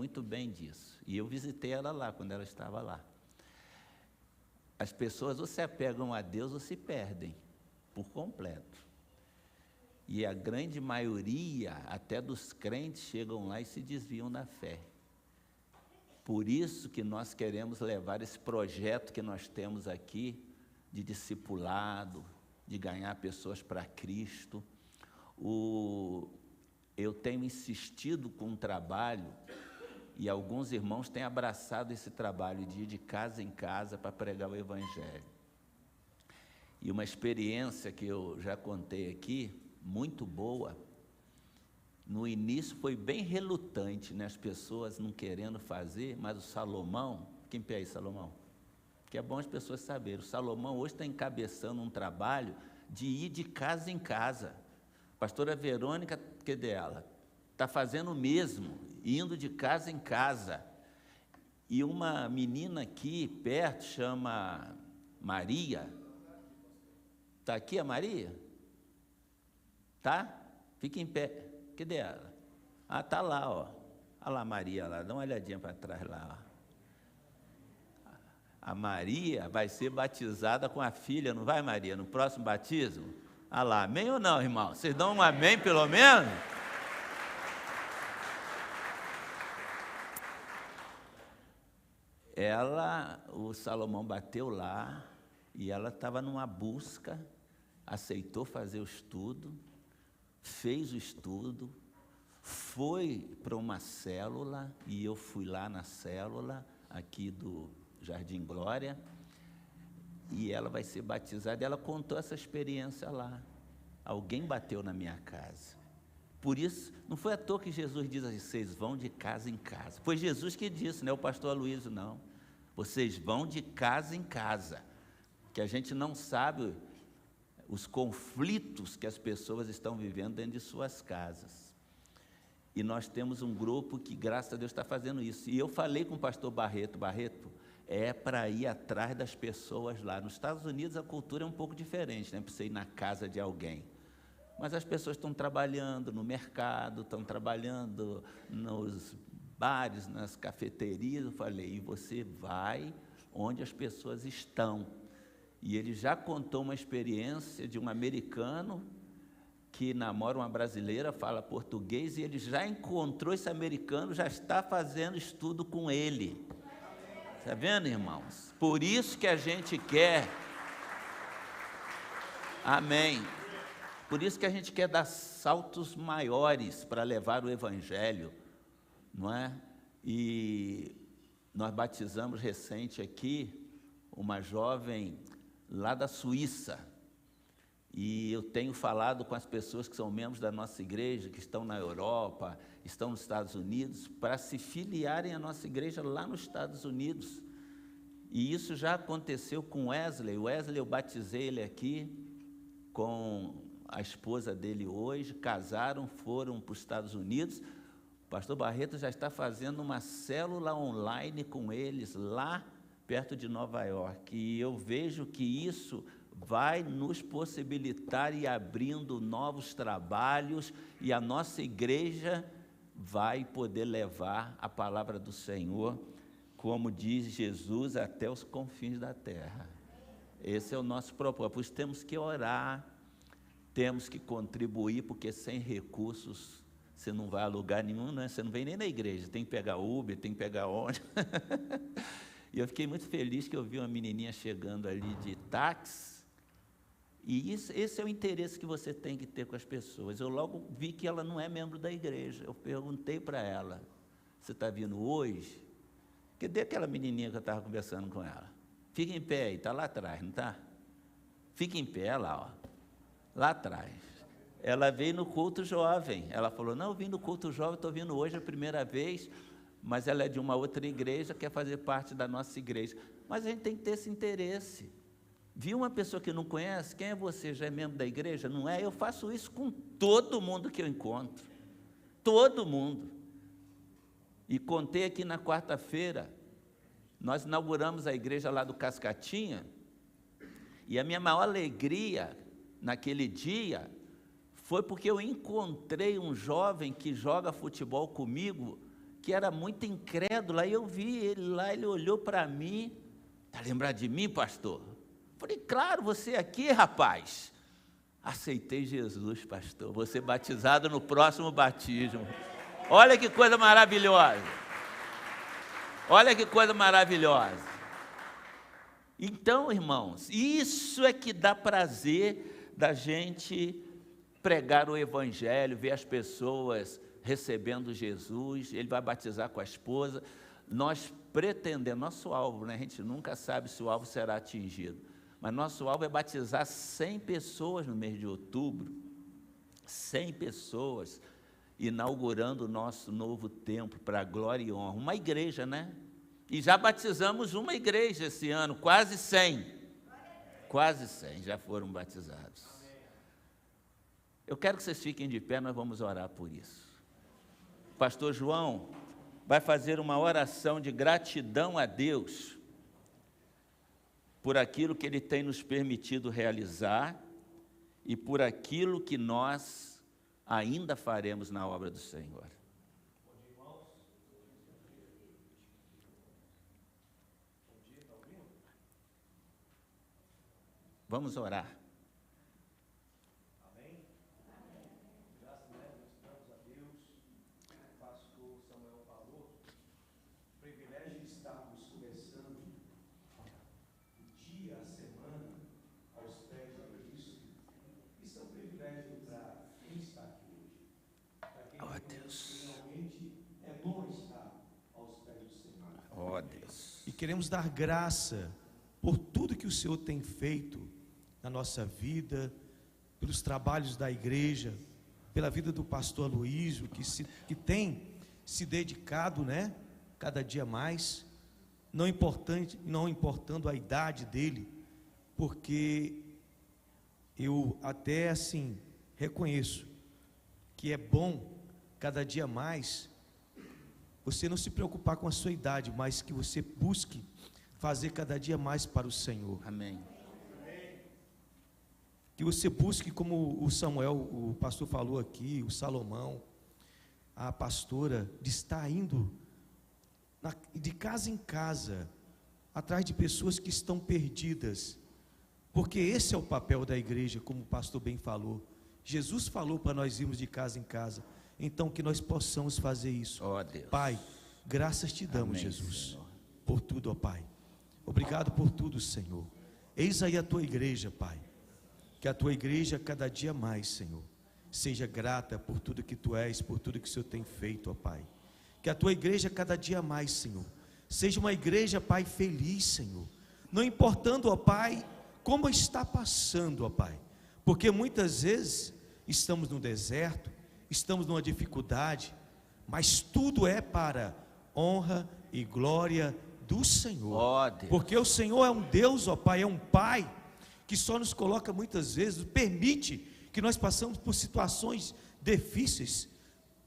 muito bem disso. E eu visitei ela lá, quando ela estava lá. As pessoas ou se apegam a Deus ou se perdem, por completo. E a grande maioria, até dos crentes, chegam lá e se desviam da fé. Por isso que nós queremos levar esse projeto que nós temos aqui, de discipulado, de ganhar pessoas para Cristo. Eu tenho insistido com um trabalho, e alguns irmãos têm abraçado esse trabalho de ir de casa em casa para pregar o Evangelho. E uma experiência que eu já contei aqui, muito boa, no início foi bem relutante, né? As pessoas não querendo fazer, mas o Salomão, quem pé aí, Salomão? Que é bom as pessoas saberem, o Salomão hoje está encabeçando um trabalho de ir de casa em casa. A pastora Verônica, que dela, está fazendo o mesmo, indo de casa em casa. E uma menina aqui perto, chama Maria. Está aqui a Maria? Tá? Fica em pé. Cadê ela? Ah, está lá, ó. Olha lá a Maria lá, dá uma olhadinha para trás lá, ó. A Maria vai ser batizada com a filha, não vai, Maria? No próximo batismo? Ah lá, amém ou não, irmão? Vocês dão um amém, pelo menos? O Salomão bateu lá, e ela estava numa busca, aceitou fazer o estudo, fez o estudo, foi para uma célula, e eu fui lá na célula, aqui do Jardim Glória, e ela vai ser batizada. Ela contou essa experiência lá. Alguém bateu na minha casa. Por isso, não foi à toa que Jesus diz assim: vocês vão de casa em casa. Foi Jesus que disse, não é o pastor Aloysio, não. Vocês vão de casa em casa. Que a gente não sabe os conflitos que as pessoas estão vivendo dentro de suas casas. E nós temos um grupo que, graças a Deus, está fazendo isso. E eu falei com o pastor Barreto, é para ir atrás das pessoas lá. Nos Estados Unidos a cultura é um pouco diferente, né? Para você ir na casa de alguém. Mas as pessoas estão trabalhando no mercado, estão trabalhando nos bares, nas cafeterias. Eu falei, e você vai onde as pessoas estão. E ele já contou uma experiência de um americano que namora uma brasileira, fala português, e ele já encontrou esse americano, já está fazendo estudo com ele. Está vendo, irmãos? Por isso que a gente quer, amém, por isso que a gente quer dar saltos maiores para levar o Evangelho, não é? E nós batizamos recente aqui uma jovem lá da Suíça, e eu tenho falado com as pessoas que são membros da nossa igreja, que estão na Europa, estão nos Estados Unidos, para se filiarem à nossa igreja lá nos Estados Unidos. E isso já aconteceu com Wesley. Eu batizei ele aqui com a esposa dele hoje, casaram, foram para os Estados Unidos. O pastor Barreto já está fazendo uma célula online com eles lá perto de Nova York. E eu vejo que isso vai nos possibilitar ir abrindo novos trabalhos, e a nossa igreja vai poder levar a palavra do Senhor, como diz Jesus, até os confins da terra. Esse é o nosso propósito. Por isso temos que orar, temos que contribuir, porque sem recursos você não vai a lugar nenhum, né? Você não vem nem na igreja, tem que pegar Uber, tem que pegar ônibus. E eu fiquei muito feliz que eu vi uma menininha chegando ali de táxi. E esse é o interesse que você tem que ter com as pessoas. Eu logo vi que ela não é membro da igreja. Eu perguntei para ela, você está vindo hoje? Cadê aquela menininha que eu estava conversando com ela? Fica em pé aí, está lá atrás, não está? Fica em pé, lá, ó, lá atrás. Ela veio no culto jovem. Ela falou, não, eu vim no culto jovem, estou vindo hoje a primeira vez, mas ela é de uma outra igreja, quer fazer parte da nossa igreja. Mas a gente tem que ter esse interesse. Viu uma pessoa que não conhece? Quem é você? Já é membro da igreja? Não é? Eu faço isso com todo mundo que eu encontro. Todo mundo. E contei aqui na quarta-feira, nós inauguramos a igreja lá do Cascatinha, e a minha maior alegria naquele dia foi porque eu encontrei um jovem que joga futebol comigo, que era muito incrédulo. Aí eu vi ele lá, ele olhou para mim, está lembrado de mim, pastor? Falei, claro, você aqui, rapaz. Aceitei Jesus, pastor, vou ser batizado no próximo batismo. Olha que coisa maravilhosa. Olha que coisa maravilhosa. Então, irmãos, isso é que dá prazer da gente pregar o Evangelho, ver as pessoas recebendo Jesus. Ele vai batizar com a esposa. Nós pretendemos, nosso alvo, né? A gente nunca sabe se o alvo será atingido, mas nosso alvo é batizar 100 pessoas no mês de outubro, 100 pessoas, inaugurando o nosso novo templo para a glória e honra, uma igreja, né? E já batizamos uma igreja esse ano, quase 100, já foram batizados. Eu quero que vocês fiquem de pé, nós vamos orar por isso. O pastor João vai fazer uma oração de gratidão a Deus por aquilo que Ele tem nos permitido realizar e por aquilo que nós ainda faremos na obra do Senhor. Vamos orar. Amém? Graças a Deus, o pastor Samuel falou, o privilégio de estarmos começando o dia, a semana, aos pés de Cristo. Isso é um privilégio para quem está aqui hoje. Para quem realmente é bom estar aos pés do Senhor. Ó Deus. E queremos dar graça por tudo que o Senhor tem feito na nossa vida, pelos trabalhos da igreja, pela vida do pastor Aloísio, que tem se dedicado, né, cada dia mais, não importando a idade dele, porque eu até assim reconheço que é bom cada dia mais você não se preocupar com a sua idade, mas que você busque fazer cada dia mais para o Senhor. Amém. Que você busque, como o Samuel, o pastor falou aqui, o Salomão, a pastora, de estar indo de casa em casa, atrás de pessoas que estão perdidas, porque esse é o papel da igreja, como o pastor bem falou. Jesus falou para nós irmos de casa em casa, então que nós possamos fazer isso. Ó Deus. Pai, graças te damos, Amém, Jesus, Senhor. por tudo, ó Pai. Obrigado por tudo, Senhor. Eis aí a tua igreja, Pai. Que a tua igreja cada dia mais, Senhor, seja grata por tudo que tu és, por tudo que o Senhor tem feito, ó Pai. Que a tua igreja cada dia mais, Senhor, seja uma igreja, Pai, feliz, Senhor. Não importando, ó Pai, como está passando, ó Pai. Porque muitas vezes estamos no deserto, estamos numa dificuldade, mas tudo é para honra e glória do Senhor. Ó Deus. Porque o Senhor é um Deus, ó Pai, é um Pai que só nos coloca muitas vezes, permite que nós passamos por situações difíceis,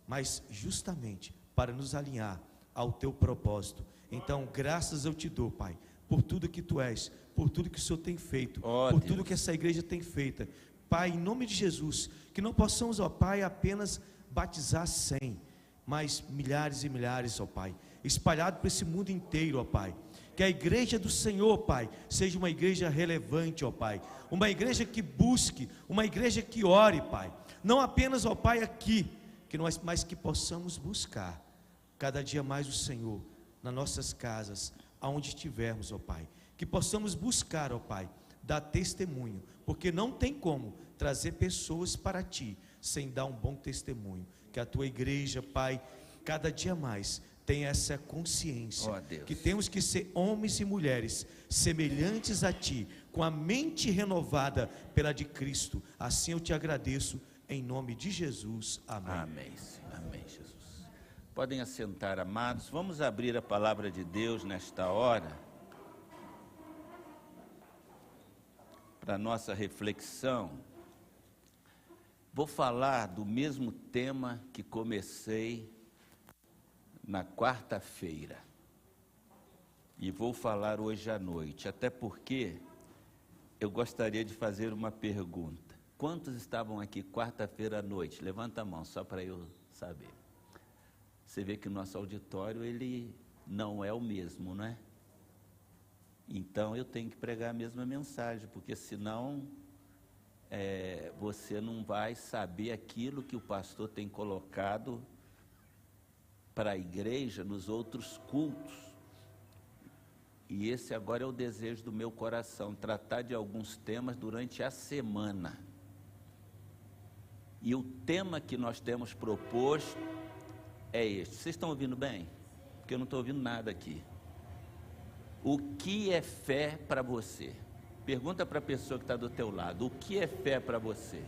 mas justamente para nos alinhar ao teu propósito. Então, graças eu te dou, Pai, por tudo que tu és, por tudo que o Senhor tem feito, por Deus. tudo que essa igreja tem feito. Pai, em nome de Jesus, que não possamos, ó Pai, apenas batizar 100, mas milhares e milhares, ó Pai, espalhado por esse mundo inteiro, ó Pai. Que a igreja do Senhor, Pai, seja uma igreja relevante, ó Pai, uma igreja que busque, uma igreja que ore, Pai, não apenas, ó Pai, aqui, mas que possamos buscar cada dia mais o Senhor, nas nossas casas, aonde estivermos, ó Pai, que possamos buscar, ó Pai, dar testemunho, porque não tem como trazer pessoas para Ti, sem dar um bom testemunho. Que a Tua igreja, Pai, cada dia mais tenha essa consciência, que temos que ser homens e mulheres semelhantes a Ti, com a mente renovada pela de Cristo. Assim eu te agradeço, em nome de Jesus, amém. Amém, Senhor. Amém, Jesus. Podem assentar, amados. Vamos abrir a palavra de Deus nesta hora, para nossa reflexão. Vou falar do mesmo tema que comecei na quarta-feira, e vou falar hoje à noite, até porque eu gostaria de fazer uma pergunta. Quantos estavam aqui quarta-feira à noite? Levanta a mão, só para eu saber. Você vê que o nosso auditório, ele não é o mesmo, não é? Então, eu tenho que pregar a mesma mensagem, porque senão você não vai saber aquilo que o pastor tem colocado para a igreja nos outros cultos. E esse agora é o desejo do meu coração, tratar de alguns temas durante a semana. E o tema que nós temos proposto é este. Vocês estão ouvindo bem? Porque eu não estou ouvindo nada aqui. O que é fé para você? Pergunta para a pessoa que está do teu lado. O que é fé para você?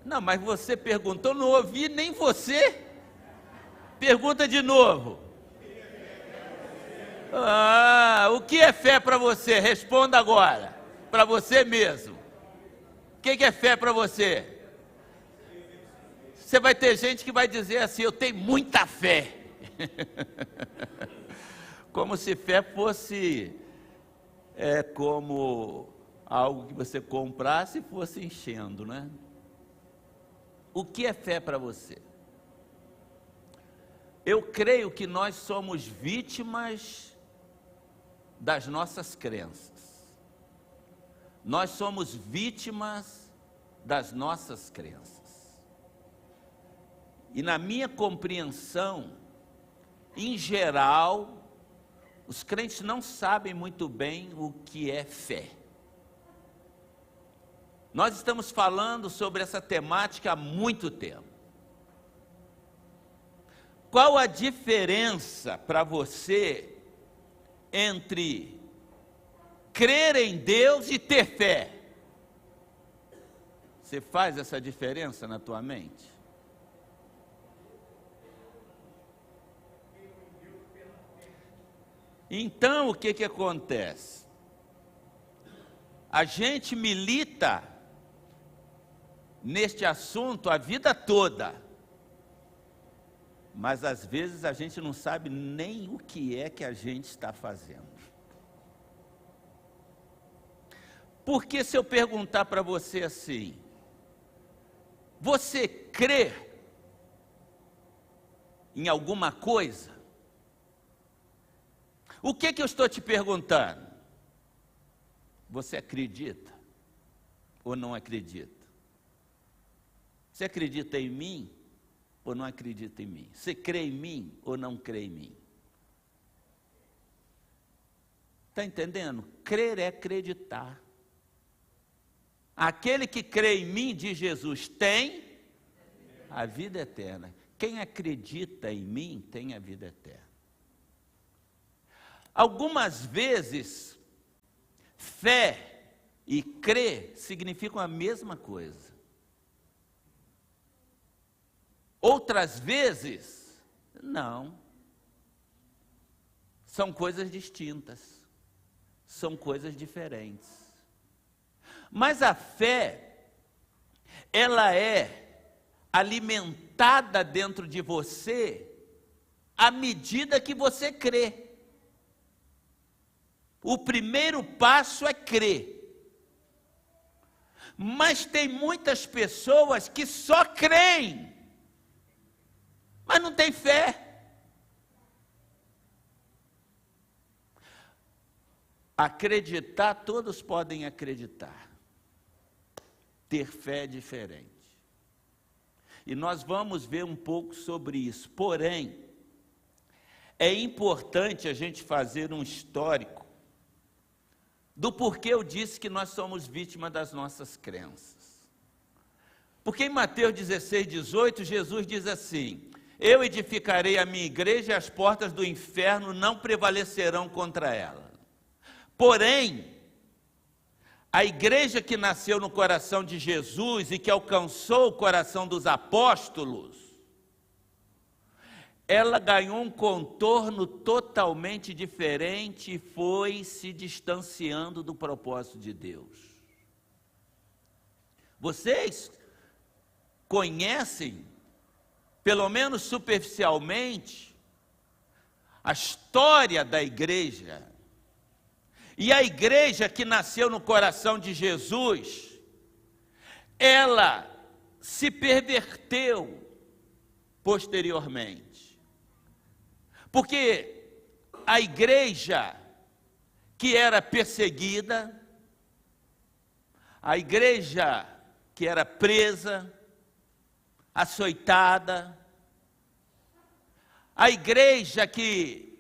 Não, mas você perguntou, não ouvi nem você. Pergunta de novo. O que é fé para você? Responda agora. Para você mesmo. O que é fé para você? Você vai ter gente que vai dizer assim, eu tenho muita fé. Como se fé fosse como algo que você comprasse e fosse enchendo, né? O que é fé para você? Eu creio que nós somos vítimas das nossas crenças. Nós somos vítimas das nossas crenças. E na minha compreensão, em geral, os crentes não sabem muito bem o que é fé. Nós estamos falando sobre essa temática há muito tempo. Qual a diferença para você entre crer em Deus e ter fé? Você faz essa diferença na tua mente? Então, o que acontece? A gente milita neste assunto a vida toda, mas às vezes a gente não sabe nem o que é que a gente está fazendo. Porque se eu perguntar para você assim, você crê em alguma coisa? O que eu estou te perguntando? Você acredita ou não acredita? Você acredita em mim ou não acredita em mim? Você crê em mim ou não crê em mim? Está entendendo? Crer é acreditar. Aquele que crê em mim, diz Jesus, tem a vida eterna. Quem acredita em mim tem a vida eterna. Algumas vezes, fé e crer significam a mesma coisa. Outras vezes, não. São coisas distintas. São coisas diferentes. Mas a fé, ela é alimentada dentro de você à medida que você crê. O primeiro passo é crer. Mas tem muitas pessoas que só creem, mas não tem fé. Acreditar, todos podem acreditar. Ter fé é diferente. E nós vamos ver um pouco sobre isso. Porém, é importante a gente fazer um histórico do porquê eu disse que nós somos vítimas das nossas crenças. Porque em Mateus 16, 18, Jesus diz assim, eu edificarei a minha igreja e as portas do inferno não prevalecerão contra ela. Porém, a igreja que nasceu no coração de Jesus e que alcançou o coração dos apóstolos, ela ganhou um contorno totalmente diferente e foi se distanciando do propósito de Deus. Vocês conhecem, pelo menos superficialmente, a história da igreja. E a igreja que nasceu no coração de Jesus, ela se perverteu posteriormente. Porque a igreja que era perseguida, a igreja que era presa, açoitada, a igreja que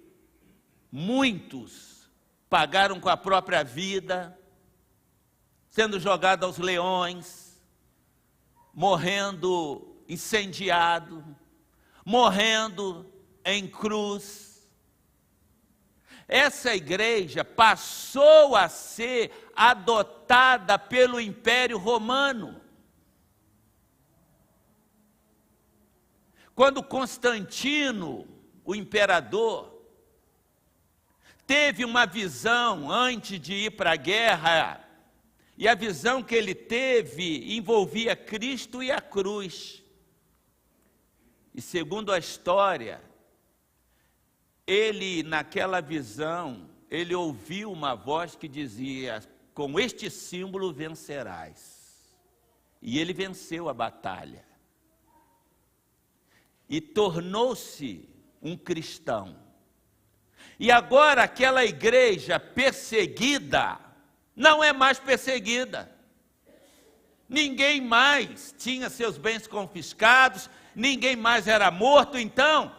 muitos pagaram com a própria vida, sendo jogado aos leões, morrendo incendiado, morrendo em cruz. Essa igreja passou a ser adotada pelo Império Romano. Quando Constantino, o imperador, teve uma visão antes de ir para a guerra, e a visão que ele teve envolvia Cristo e a cruz. E segundo a história, ele, naquela visão, ele ouviu uma voz que dizia: com este símbolo vencerás. E ele venceu a batalha. E tornou-se um cristão. E agora aquela igreja perseguida não é mais perseguida. Ninguém mais tinha seus bens confiscados, ninguém mais era morto. Então,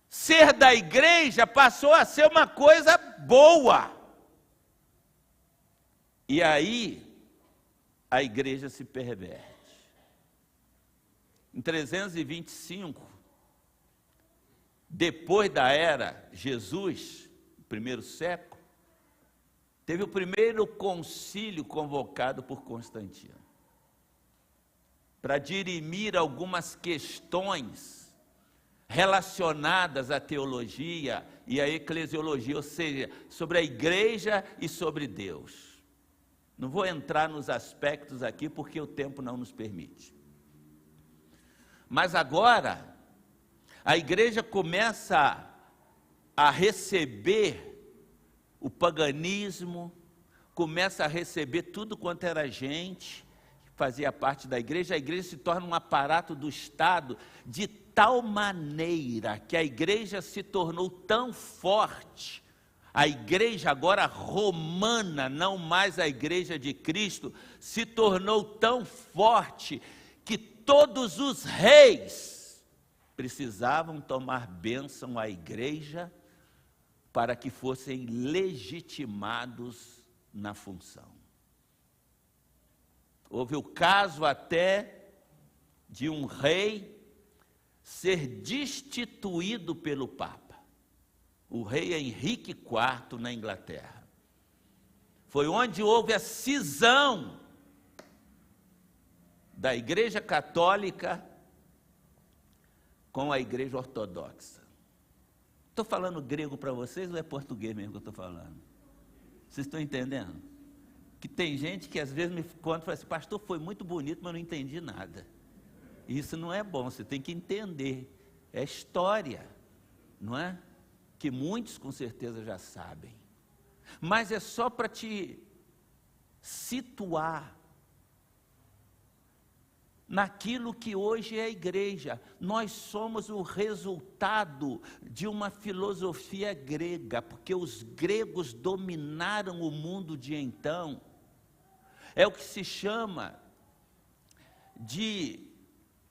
ser da igreja passou a ser uma coisa boa. E aí, a igreja se perverte. Em 325, depois da era Jesus, primeiro século, teve o primeiro concílio convocado por Constantino, para dirimir algumas questões relacionadas à teologia e à eclesiologia, ou seja, sobre a igreja e sobre Deus. Não vou entrar nos aspectos aqui porque o tempo não nos permite. Mas agora, a igreja começa a receber o paganismo, começa a receber tudo quanto era gente que fazia parte da igreja. A igreja se torna um aparato do Estado de tal maneira que a igreja se tornou tão forte. A igreja agora romana, não mais a igreja de Cristo, se tornou tão forte que todos os reis precisavam tomar bênção à igreja para que fossem legitimados na função. Houve o caso até de um rei ser destituído pelo Papa, o rei Henrique IV na Inglaterra. Foi onde houve a cisão da Igreja Católica com a Igreja Ortodoxa. Estou falando grego para vocês ou é português mesmo que eu estou falando? Vocês estão entendendo? Que tem gente que às vezes me conta e fala assim: pastor, foi muito bonito, mas não entendi nada. Isso não é bom, você tem que entender. É história, não é? Que muitos com certeza já sabem. Mas é só para te situar naquilo que hoje é a igreja. Nós somos o resultado de uma filosofia grega, porque os gregos dominaram o mundo de então. É o que se chama de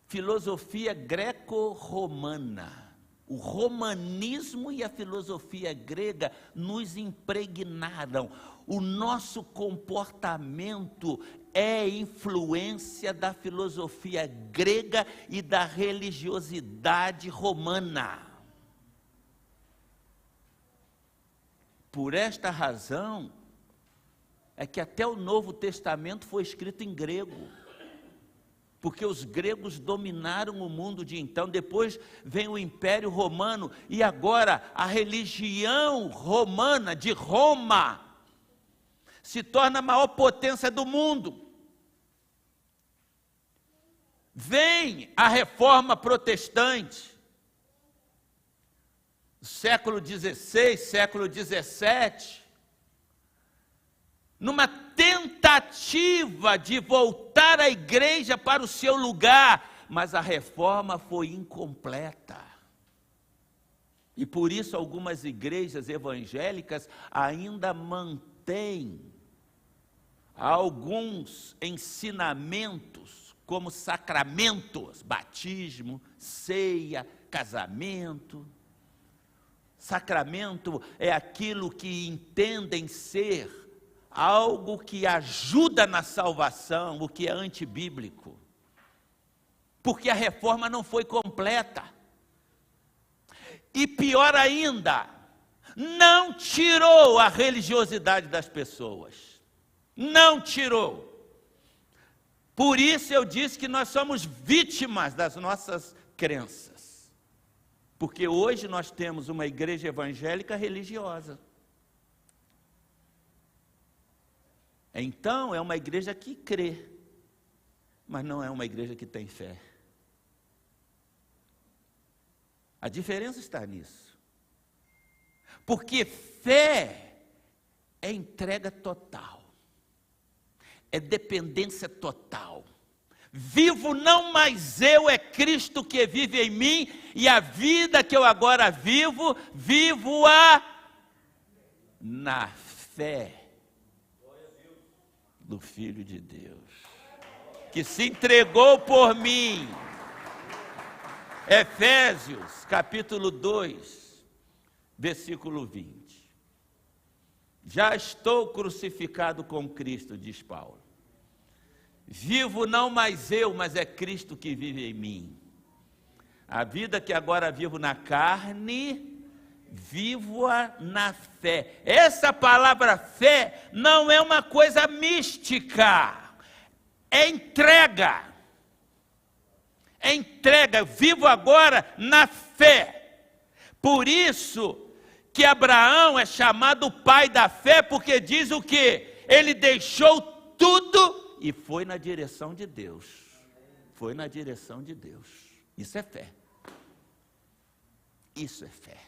filosofia greco-romana. O romanismo e a filosofia grega nos impregnaram. O nosso comportamento é influência da filosofia grega e da religiosidade romana. Por esta razão, é que até o Novo Testamento foi escrito em grego. Porque os gregos dominaram o mundo de então. Depois vem o Império Romano e agora a religião romana de Roma se torna a maior potência do mundo. Vem a Reforma Protestante, século XVI, século XVII, numa tentativa de voltar a igreja para o seu lugar, mas a reforma foi incompleta. E por isso algumas igrejas evangélicas ainda mantêm alguns ensinamentos, como sacramentos, batismo, ceia, casamento. Sacramento é aquilo que entendem ser algo que ajuda na salvação, o que é antibíblico. Porque a reforma não foi completa. E pior ainda, não tirou a religiosidade das pessoas. Não tirou. Por isso eu disse que nós somos vítimas das nossas crenças. Porque hoje nós temos uma igreja evangélica religiosa. Então é uma igreja que crê, mas não é uma igreja que tem fé. A diferença está nisso. Porque fé é entrega total. É dependência total. Vivo não mais eu, é Cristo que vive em mim, e a vida que eu agora vivo, vivo-a na fé do Filho de Deus, que se entregou por mim. Efésios, capítulo 2, versículo 20. Já estou crucificado com Cristo, diz Paulo. Vivo não mais eu, mas é Cristo que vive em mim. A vida que agora vivo na carne, vivo-a na fé. Essa palavra fé não é uma coisa mística, é entrega. É entrega, vivo agora na fé. Por isso que Abraão é chamado pai da fé, porque diz o quê? Ele deixou tudo e foi na direção de Deus. Foi na direção de Deus. Isso é fé. Isso é fé.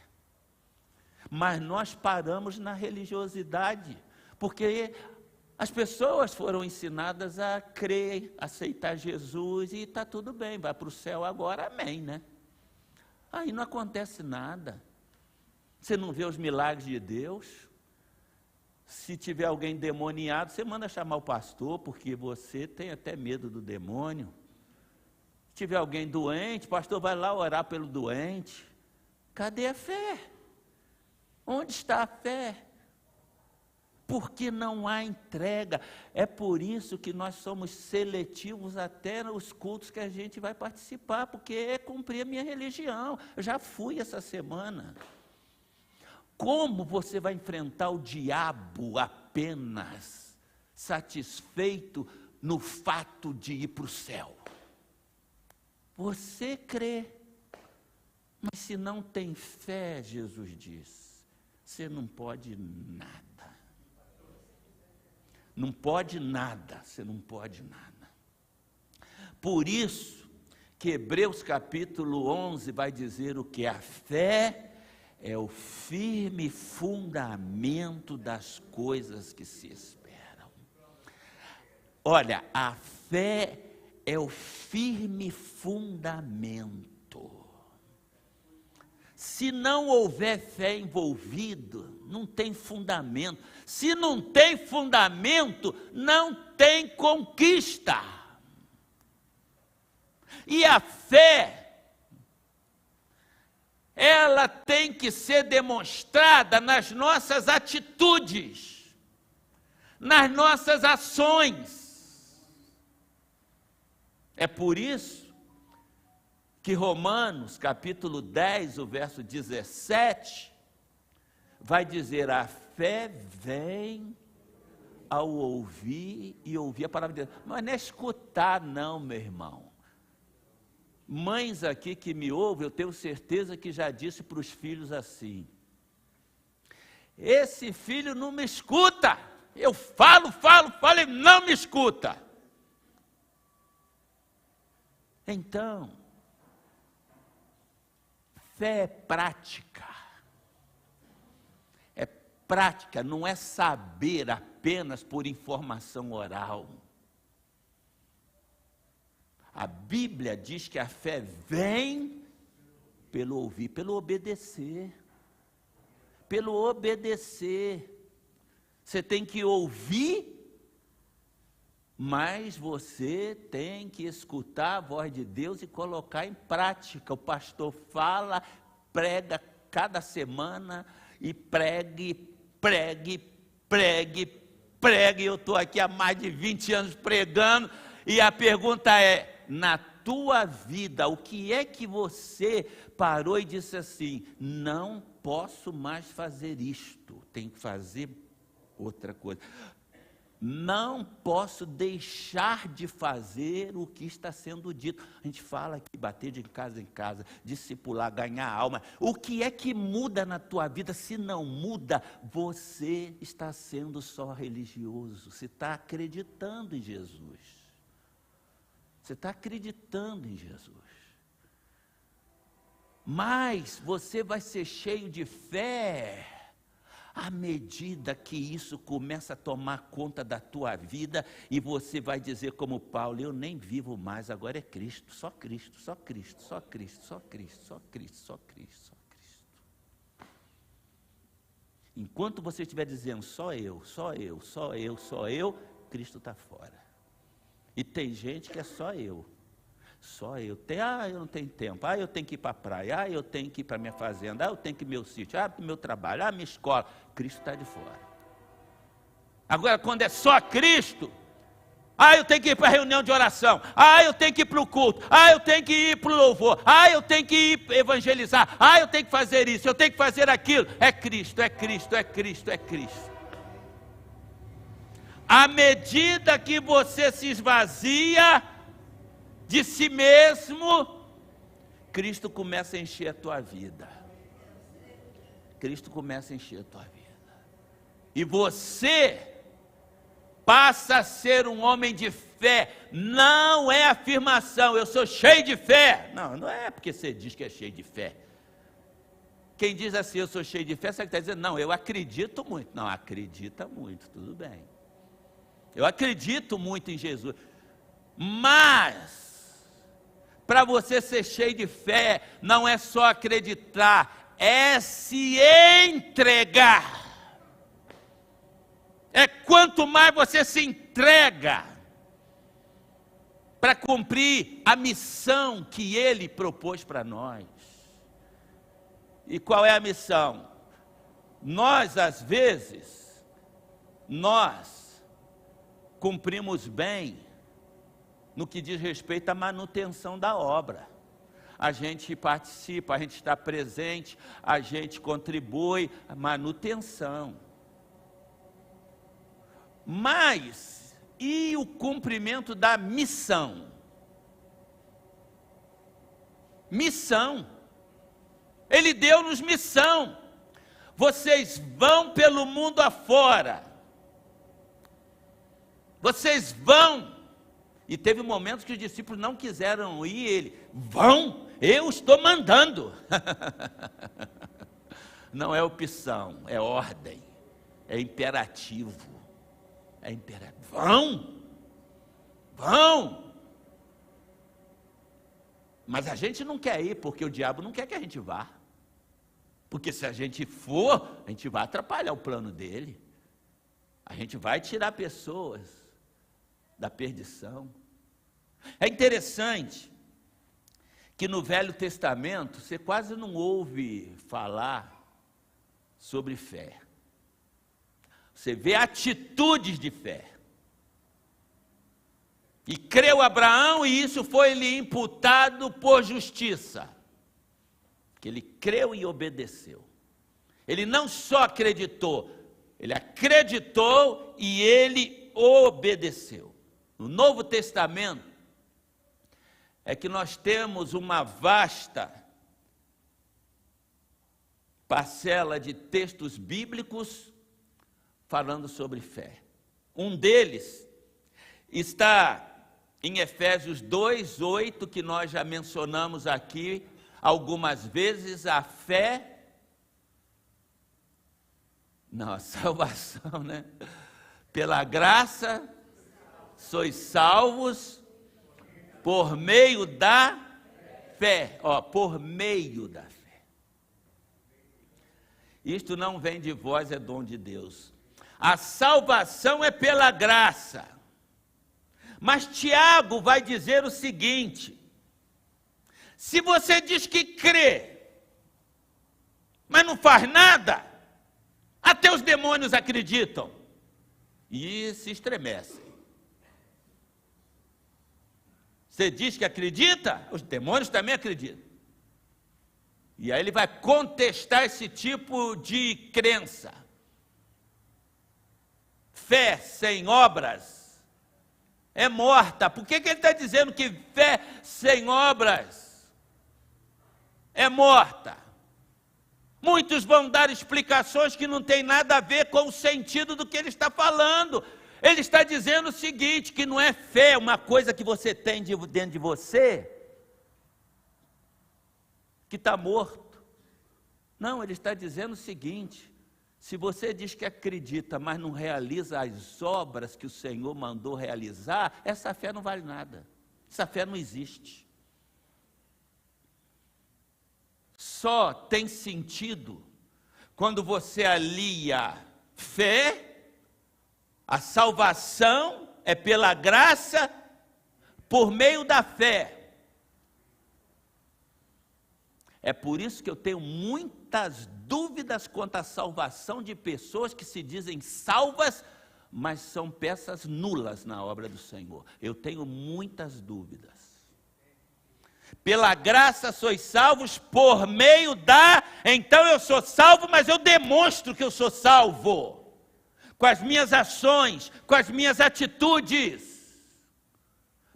Mas nós paramos na religiosidade, porque as pessoas foram ensinadas a crer, aceitar Jesus, e está tudo bem, vai para o céu agora, amém, né? Aí não acontece nada. Você não vê os milagres de Deus. Se tiver alguém demoniado, você manda chamar o pastor, porque você tem até medo do demônio. Se tiver alguém doente, o pastor vai lá orar pelo doente. Cadê a fé? Onde está a fé? Porque não há entrega. É por isso que nós somos seletivos até nos cultos que a gente vai participar, porque é cumprir a minha religião. Eu já fui essa semana. Como você vai enfrentar o diabo apenas satisfeito no fato de ir para o céu? Você crê, mas se não tem fé, Jesus diz, você não pode nada. Não pode nada, você não pode nada. Por isso que Hebreus capítulo 11 vai dizer o que? A fé é o firme fundamento das coisas que se esperam. Olha, a fé é o firme fundamento. Se não houver fé envolvido, não tem fundamento. Se não tem fundamento, não tem conquista. E a fé, ela tem que ser demonstrada nas nossas atitudes, nas nossas ações. É por isso que Romanos, capítulo 10, o verso 17, vai dizer: a fé vem ao ouvir e ouvir a palavra de Deus. Mas não é escutar não, meu irmão. Mães aqui que me ouvem, eu tenho certeza que já disse para os filhos assim: esse filho não me escuta, eu falo, e não me escuta. Então, fé é prática. É prática, não é saber apenas por informação oral. A Bíblia diz que a fé vem pelo ouvir, pelo obedecer. Pelo obedecer. Você tem que ouvir, mas você tem que escutar a voz de Deus e colocar em prática. O pastor fala, prega cada semana e pregue. Eu estou aqui há mais de 20 anos pregando e a pergunta é, na tua vida, o que é que você parou e disse assim, não posso mais fazer isto, tenho que fazer outra coisa. Não posso deixar de fazer o que está sendo dito. A gente fala aqui, bater de casa em casa, discipular, ganhar alma. O que é que muda na tua vida? Se não muda, você está sendo só religioso. Você está acreditando em Jesus. Você está acreditando em Jesus. Mas você vai ser cheio de fé à medida que isso começa a tomar conta da tua vida e você vai dizer como Paulo, eu nem vivo mais, agora é Cristo, só Cristo, só Cristo, só Cristo, só Cristo, só Cristo, só Cristo, só Cristo. Enquanto você estiver dizendo só eu, só eu, só eu, só eu, Cristo está fora. E tem gente que é só eu. Só eu. Eu não tenho tempo. Eu tenho que ir para a praia. Eu tenho que ir para a minha fazenda. Eu tenho que ir para o meu sítio. Para o meu trabalho. Minha escola. Cristo está de fora. Agora, quando é só Cristo, eu tenho que ir para a reunião de oração. Eu tenho que ir para o culto. Eu tenho que ir para o louvor. Eu tenho que ir evangelizar. Eu tenho que fazer isso. Eu tenho que fazer aquilo. É Cristo, é Cristo, é Cristo, é Cristo. À medida que você se esvazia de si mesmo, Cristo começa a encher a tua vida. Cristo começa a encher a tua vida. E você passa a ser um homem de fé. Não é afirmação, eu sou cheio de fé. Não é porque você diz que é cheio de fé. Quem diz assim, eu sou cheio de fé, sabe o que está dizendo? Não, eu acredito muito. Não, acredita muito, tudo bem. Eu acredito muito em Jesus. Mas para você ser cheio de fé, não é só acreditar, é se entregar. É quanto mais você se entrega para cumprir a missão que Ele propôs para nós. E qual é a missão? Nós, às vezes, cumprimos bem no que diz respeito à manutenção da obra. A gente participa, a gente está presente, a gente contribui, a manutenção. Mas, e o cumprimento da missão? Missão. Ele deu-nos missão. Vocês vão pelo mundo afora. Vocês vão. E teve momentos que os discípulos não quiseram ir, ele, vão, eu estou mandando. Não é opção, é ordem, é imperativo. É imperativo. Vão. Mas a gente não quer ir, porque o diabo não quer que a gente vá. Porque se a gente for, a gente vai atrapalhar o plano dele. A gente vai tirar pessoas da perdição. É interessante que no Velho Testamento você quase não ouve falar sobre fé. Você vê atitudes de fé. E creu Abraão e isso foi-lhe imputado por justiça. Que ele creu e obedeceu. Ele não só acreditou, ele acreditou e ele obedeceu. No Novo Testamento, é que nós temos uma vasta parcela de textos bíblicos falando sobre fé. Um deles está em Efésios 2:8, que nós já mencionamos aqui algumas vezes, a fé, não, a salvação, né? Pela graça, sois salvos Por meio da fé. Por meio da fé. Isto não vem de vós, é dom de Deus. A salvação é pela graça. Mas Tiago vai dizer o seguinte: se você diz que crê, mas não faz nada, até os demônios acreditam e se estremecem. Você diz que acredita, os demônios também acreditam. E aí ele vai contestar esse tipo de crença. Fé sem obras é morta. Por que ele está dizendo que fé sem obras é morta? Muitos vão dar explicações que não tem nada a ver com o sentido do que ele está falando. Ele está dizendo o seguinte, que não é fé, uma coisa que você tem dentro de você, que está morto. Não, ele está dizendo o seguinte: se você diz que acredita, mas não realiza as obras que o Senhor mandou realizar, essa fé não vale nada. Essa fé não existe. Só tem sentido quando você alia fé. A salvação é pela graça, por meio da fé. É por isso que eu tenho muitas dúvidas quanto à salvação de pessoas que se dizem salvas, mas são peças nulas na obra do Senhor. Eu tenho muitas dúvidas. Pela graça sois salvos por meio da... Então eu sou salvo, mas eu demonstro que eu sou salvo. Com as minhas ações, com as minhas atitudes.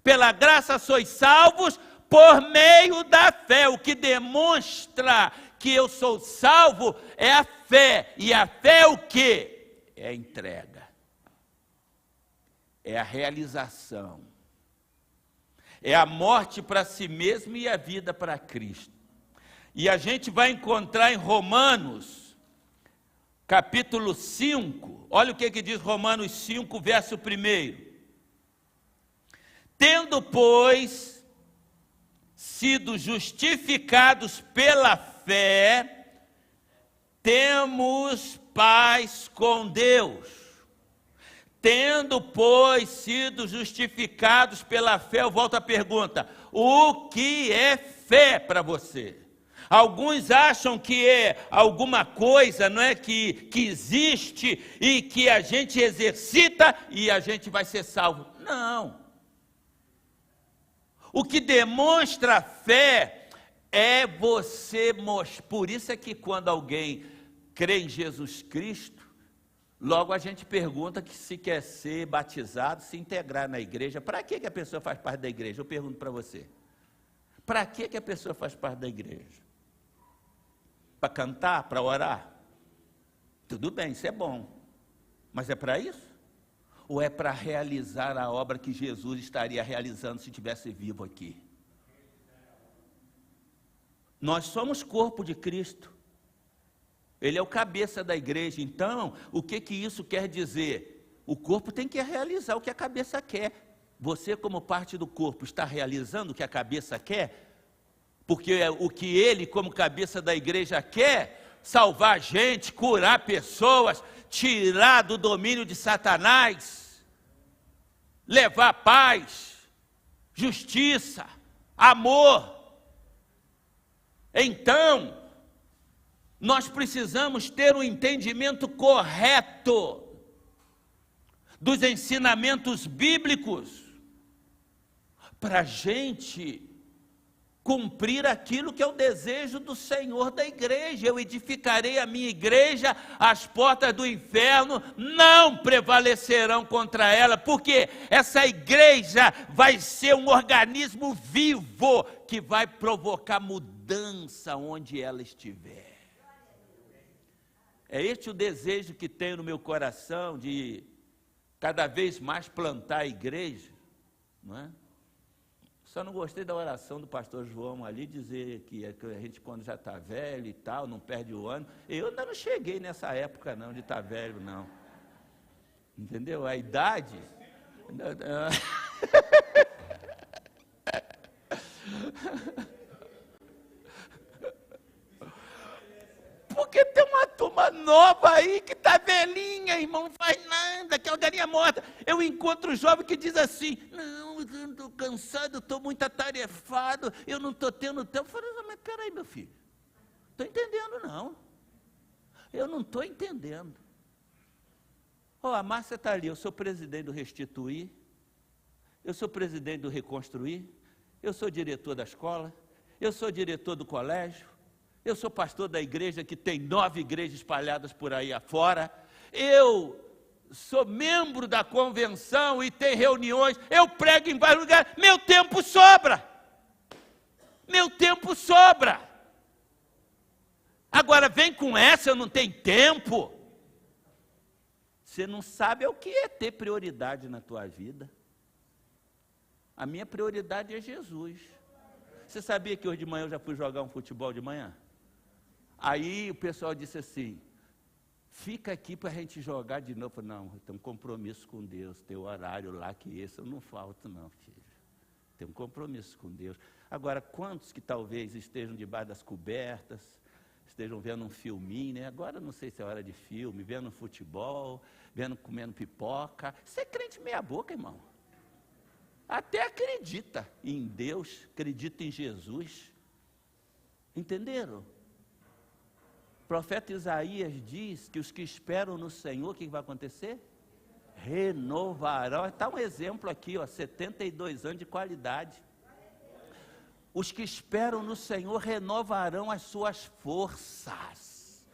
Pela graça sois salvos por meio da fé. O que demonstra que eu sou salvo é a fé. E a fé é o quê? É a entrega. É a realização. É a morte para si mesmo e a vida para Cristo. E a gente vai encontrar em Romanos, capítulo 5, olha o que diz Romanos 5, verso 1. Tendo, pois, sido justificados pela fé, temos paz com Deus. Tendo, pois, sido justificados pela fé, eu volto à pergunta: o que é fé para você? Alguns acham que é alguma coisa, não é, que existe e que a gente exercita e a gente vai ser salvo. Não. O que demonstra fé é você mostrar. Por isso é que quando alguém crê em Jesus Cristo, logo a gente pergunta que se quer ser batizado, se integrar na igreja. Para que a pessoa faz parte da igreja? Eu pergunto para você. Para que a pessoa faz parte da igreja? Para cantar, para orar? Tudo bem, isso é bom. Mas é para isso? Ou é para realizar a obra que Jesus estaria realizando se estivesse vivo aqui? Nós somos corpo de Cristo. Ele é o cabeça da igreja. Então, o que isso quer dizer? O corpo tem que realizar o que a cabeça quer. Você, como parte do corpo, está realizando o que a cabeça quer? Porque o que ele, como cabeça da igreja, quer, salvar gente, curar pessoas, tirar do domínio de Satanás, levar paz, justiça, amor. Então, nós precisamos ter um entendimento correto dos ensinamentos bíblicos para a gente cumprir aquilo que é o desejo do Senhor da igreja. Eu edificarei a minha igreja, as portas do inferno não prevalecerão contra ela, porque essa igreja vai ser um organismo vivo que vai provocar mudança onde ela estiver. É este o desejo que tenho no meu coração, de cada vez mais plantar a igreja, não é? Só não gostei da oração do pastor João ali, dizer que a gente, quando já está velho e tal, não perde o ano. Eu ainda não cheguei nessa época não, de estar velho, não. Entendeu? A idade... uma nova aí que está velhinha, irmão, não faz nada, aquela galinha morta. Eu encontro um jovem que diz assim, não, eu estou cansado, estou muito atarefado, eu não estou tendo tempo. Eu falei, mas peraí, meu filho, estou entendendo não. Eu não estou entendendo. A Márcia está ali, eu sou presidente do Restituir, eu sou presidente do Reconstruir, eu sou diretor da escola, eu sou diretor do colégio, eu sou pastor da igreja que tem 9 igrejas espalhadas por aí afora, eu sou membro da convenção e tem reuniões, eu prego em vários lugares, meu tempo sobra. Meu tempo sobra. Agora vem com essa, eu não tenho tempo. Você não sabe o que é ter prioridade na tua vida. A minha prioridade é Jesus. Você sabia que hoje de manhã eu já fui jogar um futebol de manhã? Aí o pessoal disse assim, fica aqui para a gente jogar de novo. Eu falei, não, eu tenho um compromisso com Deus, tem horário lá que esse eu não falto não, filho. Tenho um compromisso com Deus. Agora, quantos que talvez estejam debaixo das cobertas, estejam vendo um filminho, né? Agora não sei se é hora de filme, vendo futebol, comendo pipoca. Você é crente meia boca, irmão. Até acredita em Deus, acredita em Jesus. Entenderam? O profeta Isaías diz que os que esperam no Senhor, o que vai acontecer? Renovarão. Está um exemplo aqui, 72 anos de qualidade. Os que esperam no Senhor renovarão as suas forças.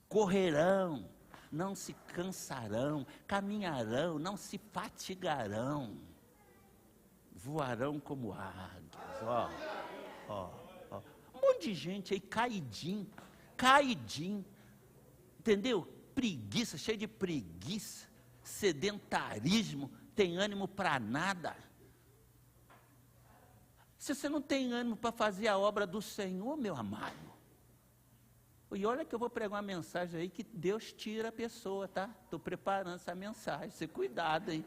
Correrão, não se cansarão, caminharão, não se fatigarão. Voarão como águias. Um monte de gente aí caidinho, entendeu? Preguiça, cheio de preguiça, sedentarismo, tem ânimo para nada. Se você não tem ânimo para fazer a obra do Senhor, meu amado, e olha que eu vou pregar uma mensagem aí que Deus tira a pessoa, tá? Estou preparando essa mensagem, você cuidado, hein?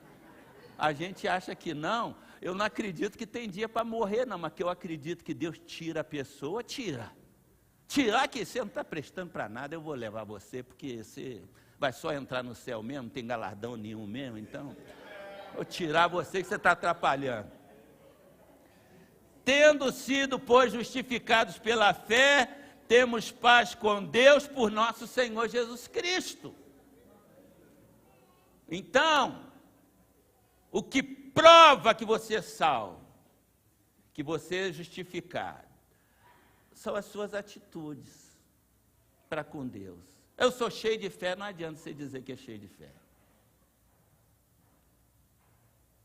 A gente acha que não, eu não acredito que tem dia para morrer não, mas que eu acredito que Deus tira a pessoa, tira. Tirar que você não está prestando para nada, eu vou levar você, porque você vai só entrar no céu mesmo, não tem galardão nenhum mesmo, então, vou tirar você que você está atrapalhando. Tendo sido, pois, justificados pela fé, temos paz com Deus por nosso Senhor Jesus Cristo. Então, o que prova que você é salvo, que você é justificado, são as suas atitudes para com Deus. Eu sou cheio de fé, não adianta você dizer que é cheio de fé.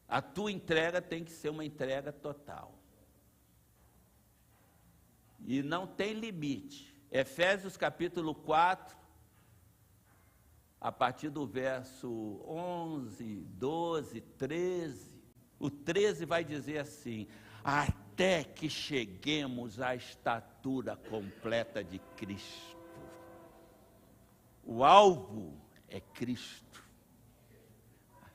A tua entrega tem que ser uma entrega total. E não tem limite. Efésios capítulo 4, a partir do verso 11, 12, 13. O 13 vai dizer assim, até que cheguemos à estatura completa de Cristo. O alvo é Cristo.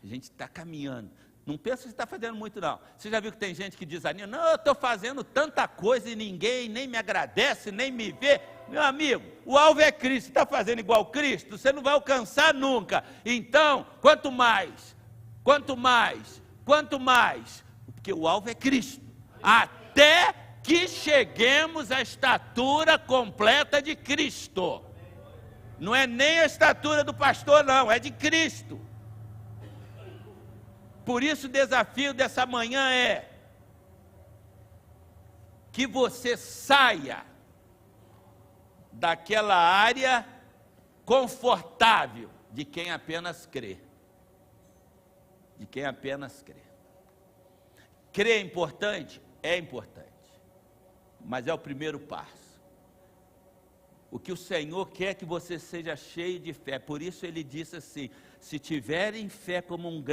A gente está caminhando. Não pensa que você está fazendo muito, não. Você já viu que tem gente que diz ali, não, eu estou fazendo tanta coisa e ninguém nem me agradece, nem me vê. Meu amigo, o alvo é Cristo. Você está fazendo igual Cristo, você não vai alcançar nunca. Então, quanto mais, porque o alvo é Cristo. Até que cheguemos à estatura completa de Cristo. Não é nem a estatura do pastor, não, é de Cristo. Por isso o desafio dessa manhã é que você saia daquela área confortável de quem apenas crê. De quem apenas crê. Crer é importante? É importante. Mas é o primeiro passo. O que o Senhor quer é que você seja cheio de fé. Por isso ele disse assim, se tiverem fé como um grão